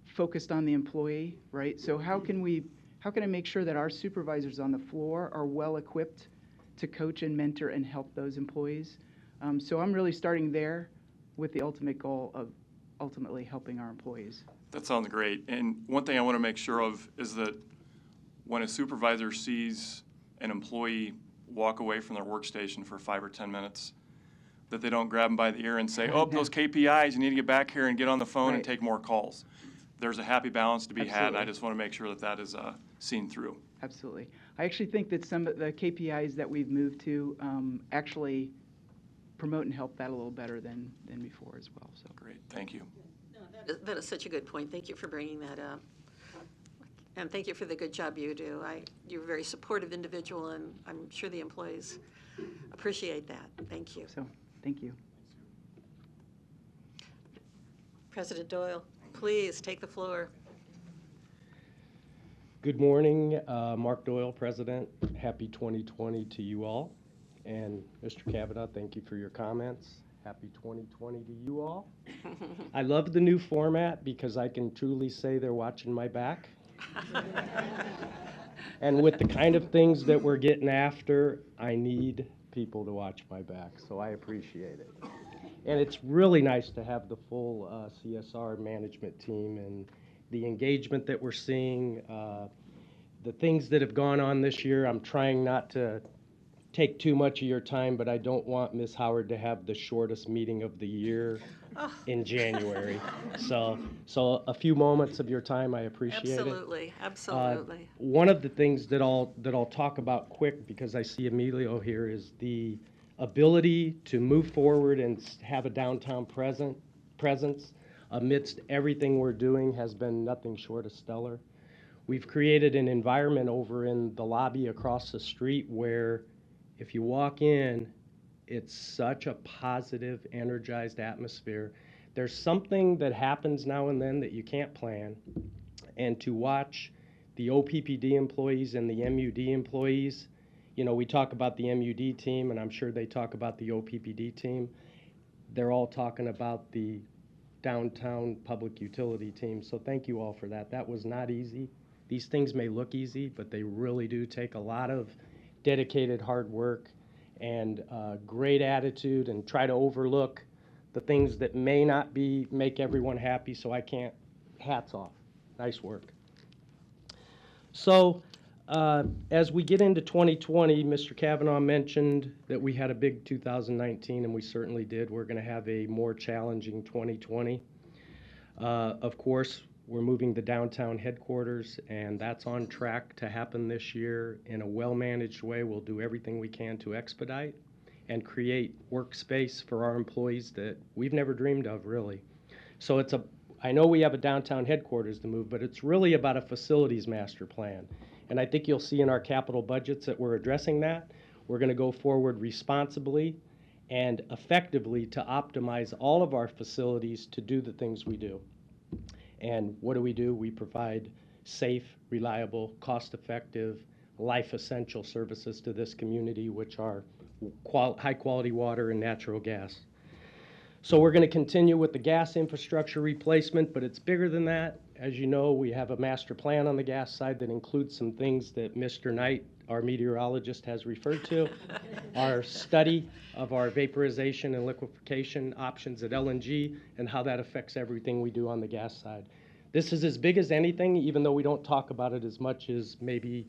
focused on the employee, right? So how can I make sure that our supervisors on the floor are well-equipped to coach and mentor and help those employees? So I'm really starting there with the ultimate goal of ultimately helping our employees. That sounds great. And one thing I want to make sure of is that when a supervisor sees an employee walk away from their workstation for 5 or 10 minutes, that they don't grab them by the ear and say, oh, those KPIs, you need to get back here and get on the phone and take more calls. There's a happy balance to be had, and I just want to make sure that that is seen through. Absolutely. I actually think that some of the KPIs that we've moved to actually promote and help that a little better than before as well. So great, thank you. No, that is such a good point. Thank you for bringing that up. And thank you for the good job you do. You're a very supportive individual, and I'm sure the employees appreciate that. Thank you. So, thank you. President Doyle, please take the floor. Good morning, Mark Doyle, President. Happy 2020 to you all. And Mr. Kavanaugh, thank you for your comments. Happy 2020 to you all. I love the new format because I can truly say they're watching my back. And with the kind of things that we're getting after, I need people to watch my back, so I appreciate it. And it's really nice to have the full CSR management team the engagement that we're seeing, the things that have gone on this year. I'm trying not to take too much of your time, but I don't want Ms. Howard to have the shortest meeting of the year in January. So a few moments of your time, I appreciate it. Absolutely, absolutely. One of the things that I'll talk about quick, because I see Emilio here, is the ability to move forward and have a downtown presence amidst everything we're doing has been nothing short of stellar. We've created an environment over in the lobby across the street where if you walk in, it's such a positive, energized atmosphere. There's something that happens now and then that you can't plan, and to watch the OPPD employees and the MUD employees, you know, we talk about the MUD team, and I'm sure they talk about the OPPD team. They're all talking about the downtown public utility team, so thank you all for that. That was not easy. These things may look easy, but they really do take a lot of dedicated hard work and great attitude, and try to overlook the things that may not make everyone happy, so I can't, hats off. Nice work. So as we get into 2020, Mr. Kavanaugh mentioned that we had a big 2019, and we certainly did. We're going to have a more challenging 2020. Of course, we're moving the downtown headquarters, and that's on track to happen this year in a well-managed way. We'll do everything we can to expedite and create workspace for our employees that we've never dreamed of, really. So I know we have a downtown headquarters to move, but it's really about a facilities master plan. And I think you'll see in our capital budgets that we're addressing that. We're going to go forward responsibly and effectively to optimize all of our facilities to do the things we do. And what do? We provide safe, reliable, cost-effective, life-essential services to this community, which are high-quality water and natural gas. So we're going to continue with the gas infrastructure replacement, but it's bigger than that. As you know, we have a master plan on the gas side that includes some things that Mr. Knight, our meteorologist, has referred to. Our study of our vaporization and liquefaction options at LNG and how that affects everything we do on the gas side. This is as big as anything, even though we don't talk about it as much as maybe,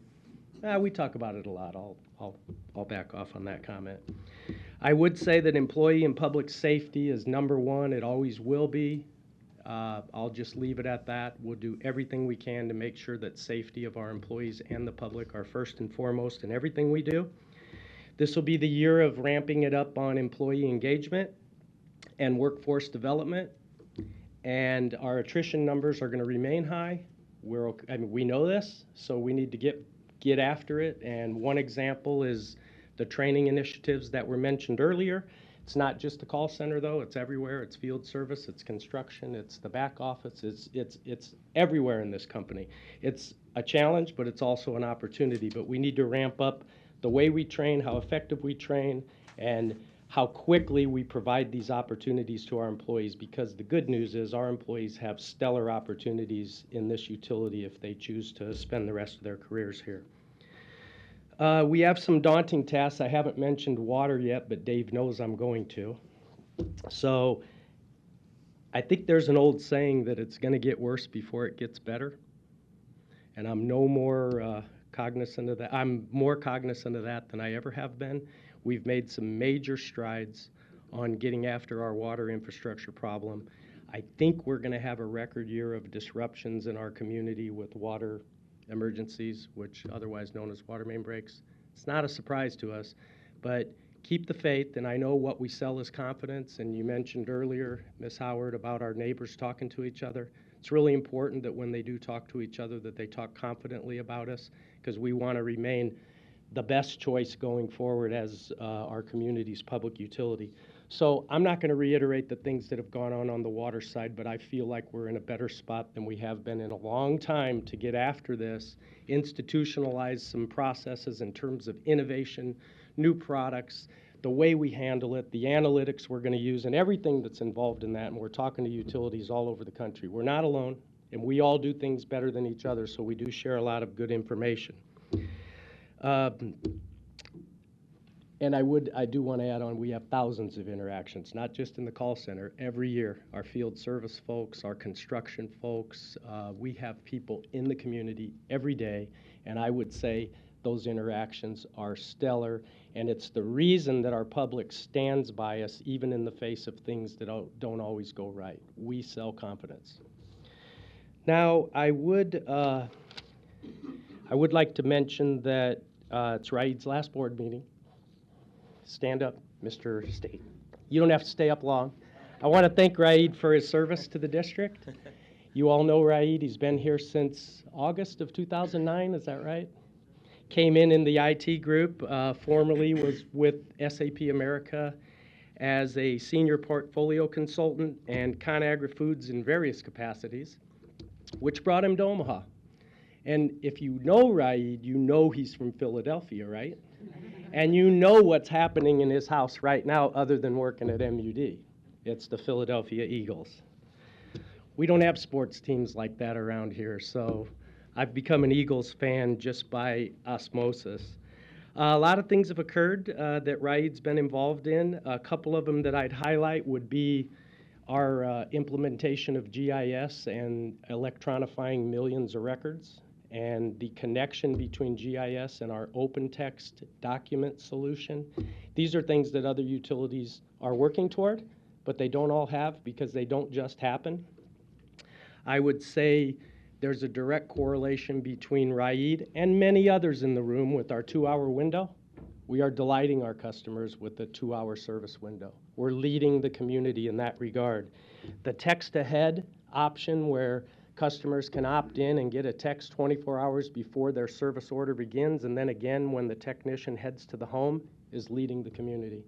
we talk about it a lot. I'll back off on that comment. I would say that employee and public safety is number one. It always will be. I'll just leave it at that. We'll do everything we can to make sure that safety of our employees and the public are first and foremost in everything we do. This will be the year of ramping it up on employee engagement and workforce development. And our attrition numbers are going to remain high. We know this, so we need to get after it. And one example is the training initiatives that were mentioned earlier. It's not just the call center, though. It's everywhere. It's field service. It's construction. It's the back office. It's everywhere in this company. It's a challenge, but it's also an opportunity. But we need to ramp up the way we train, how effective we train, and how quickly we provide these opportunities to our employees, because the good news is our employees have stellar opportunities in this utility if they choose to spend the rest of their careers here. We have some daunting tasks. I haven't mentioned water yet, but Dave knows I'm going to. So I think there's an old saying that it's going to get worse before it gets better. And I'm no more cognizant of that. I'm more cognizant of that than I ever have been. We've made some major strides on getting after our water infrastructure problem. I think we're going to have a record year of disruptions in our community with water emergencies, which otherwise known as water main breaks. It's not a surprise to us, but keep the faith, and I know what we sell is confidence, and you mentioned earlier, Ms. Howard, about our neighbors talking to each other. It's really important that when they do talk to each other that they talk confidently about us, because we want to remain the best choice going forward as our community's public utility. So I'm not going to reiterate the things that have gone on the water side, but I feel like we're in a better spot than we have been in a long time to get after this, institutionalize some processes in terms of innovation, new products, the way we handle it, the analytics we're going to use, and everything that's involved in that. And we're talking to utilities all over the country. We're not alone, and we all do things better than each other, so we do share a lot of good information. And I do want to add on, we have thousands of interactions, not just in the call center, every year. Our field service folks, our construction folks, we have people in the community every day, and I would say those interactions are stellar, and it's the reason that our public stands by us even in the face of things that don't always go right. We sell confidence. Now, I would like to mention that it's Raid's last board meeting. Stand up, Mr. State. You don't have to stay up long. I want to thank Raid for his service to the district. You all know Raid. He's been here since August of 2009, is that right? Came in the IT group, formerly was with SAP America as a senior portfolio consultant and ConAgra Foods in various capacities, which brought him to Omaha. And if you know Raid, you know he's from Philadelphia, right? And you know what's happening in his house right now other than working at MUD. It's the Philadelphia Eagles. We don't have sports teams like that around here, so I've become an Eagles fan just by osmosis. A lot of things have occurred that Raid's been involved in. A couple of them that I'd highlight would be our implementation of GIS and electronifying millions of records, and the connection between GIS and our open text document solution. These are things that other utilities are working toward, but they don't all have because they don't just happen. I would say there's a direct correlation between Raid and many others in the room with our 2-hour window. We are delighting our customers with the 2-hour service window. We're leading the community in that regard. The text ahead option where customers can opt in and get a text 24 hours before their service order begins, and then again when the technician heads to the home, is leading the community.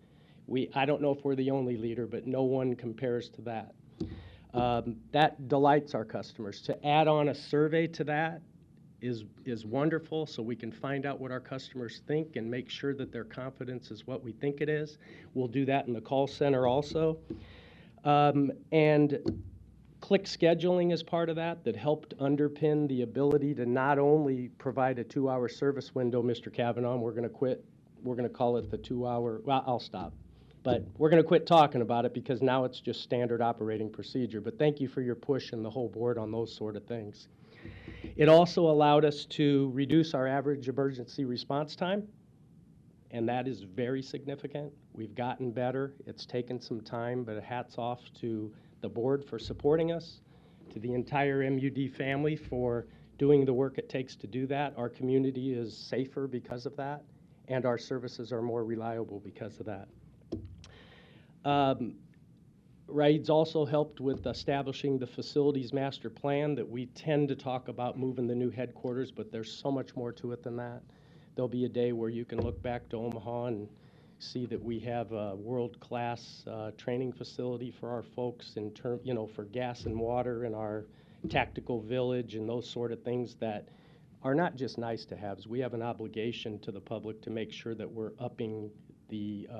I don't know if we're the only leader, but no one compares to that. That delights our customers. To add on a survey to that is wonderful, so we can find out what our customers think and make sure that their confidence is what we think it is. We'll do that in the call center also. And click scheduling is part of that helped underpin the ability to not only provide a 2-hour service window, Mr. Kavanaugh, we're going to call it the 2-hour, well, I'll stop. But we're going to quit talking about it because now it's just standard operating procedure. But thank you for your push and the whole board on those sort of things. It also allowed us to reduce our average emergency response time, and that is very significant. We've gotten better. It's taken some time, but hats off to the board for supporting us, to the entire MUD family for doing the work it takes to do that. Our community is safer because of that, and our services are more reliable because of that. Raid's also helped with establishing the facilities master plan that we tend to talk about moving the new headquarters, but there's so much more to it than that. There'll be a day where you can look back to Omaha and see that we have a world-class training facility for our folks for gas and water and our tactical village and those sort of things that are not just nice to haves. We have an obligation to the public to make sure that we're upping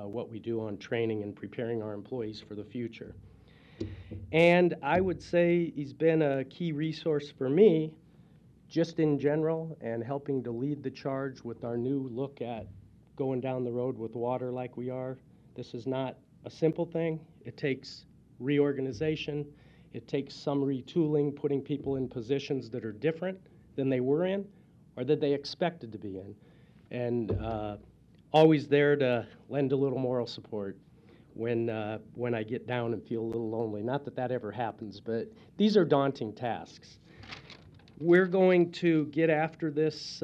what we do on training and preparing our employees for the future. And I would say he's been a key resource for me just in general and helping to lead the charge with our new look at going down the road with water like we are. This is not a simple thing. It takes reorganization. It takes some retooling, putting people in positions that are different than they were in or that they expected to be in. And always there to lend a little moral support when I get down and feel a little lonely. Not that that ever happens, but these are daunting tasks. We're going to get after this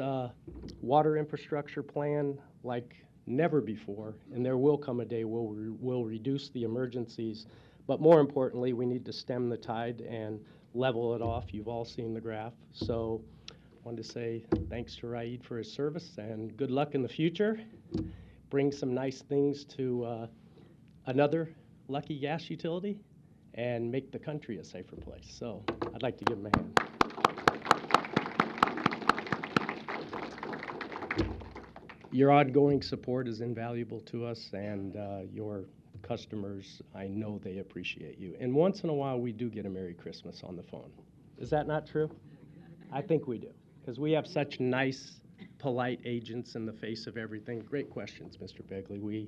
water infrastructure plan like never before, and there will come a day we'll reduce the emergencies, but more importantly, we need to stem the tide and level it off. You've all seen the graph. So I wanted to say thanks to Raid for his service and good luck in the future. Bring some nice things to another lucky gas utility and make the country a safer place. So I'd like to give him a hand. Your ongoing support is invaluable to us, and your customers, I know they appreciate you. And once in a while, we do get a Merry Christmas on the phone. Is that not true? I think we do, because we have such nice polite agents in the face of everything. Great questions, Mr. Begley.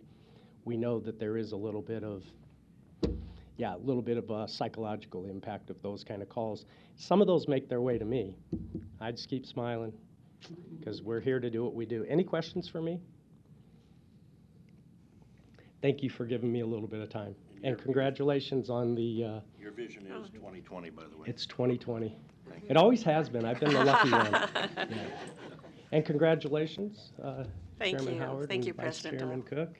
We know that there is a little bit of a psychological impact of those kind of calls. Some of those make their way to me. I just keep smiling because we're here to do what we do. Any questions for me? Thank you for giving me a little bit of time. And congratulations on the... Your vision is 2020, by the way. It's 2020. It always has been. I've been the lucky one. Yeah. And congratulations, Thank Chairman you. Howard Thank and you, Vice President Chairman Doyle. Cook.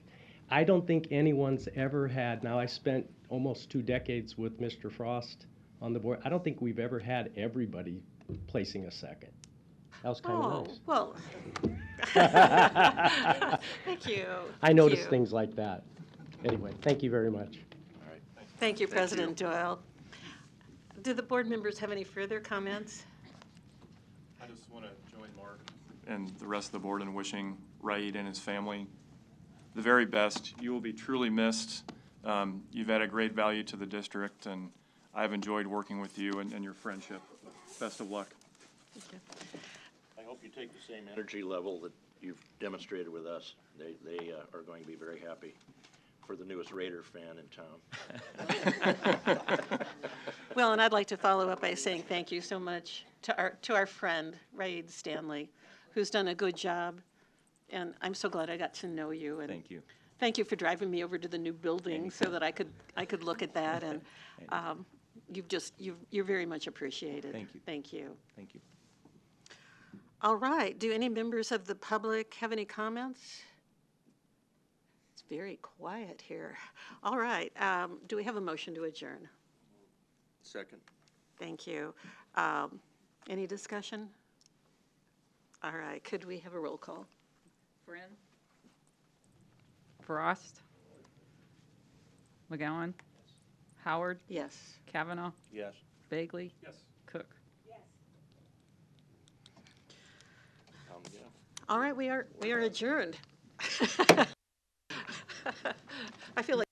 I don't think anyone's ever had, now I spent almost 2 decades with Mr. Frost on the board. I don't think we've ever had everybody placing a second. That was kind of nice. Well. Thank you. I noticed things like that. Anyway, thank you very much. All right. Thank you, President Doyle. Do the board members have any further comments? I just want to join Mark and the rest of the board in wishing Raid and his family the very best. You will be truly missed. You've added great value to the district, and I've enjoyed working with you and your friendship. Best of luck. Thank you. I hope you take the same energy level that you've demonstrated with us. They are going to be very happy for the newest Raider fan in town. Well, and I'd like to follow up by saying thank you so much to our friend, Raid Stanley, who's done a good job. And I'm so glad I got to know you. And Thank you. thank you for driving me over to the new building so that I could look at that. And you're very much appreciated. Thank you. Thank you. Thank you. All right. Do any members of the public have any comments? It's very quiet here. All right. Do we have a motion to adjourn? Second. Thank you. Any discussion? All right. Could we have a roll call? Friend? Frost? McGowan? Howard? Yes. Kavanaugh? Yes. Bagley? Yes. Cook? All right. We are adjourned. I feel like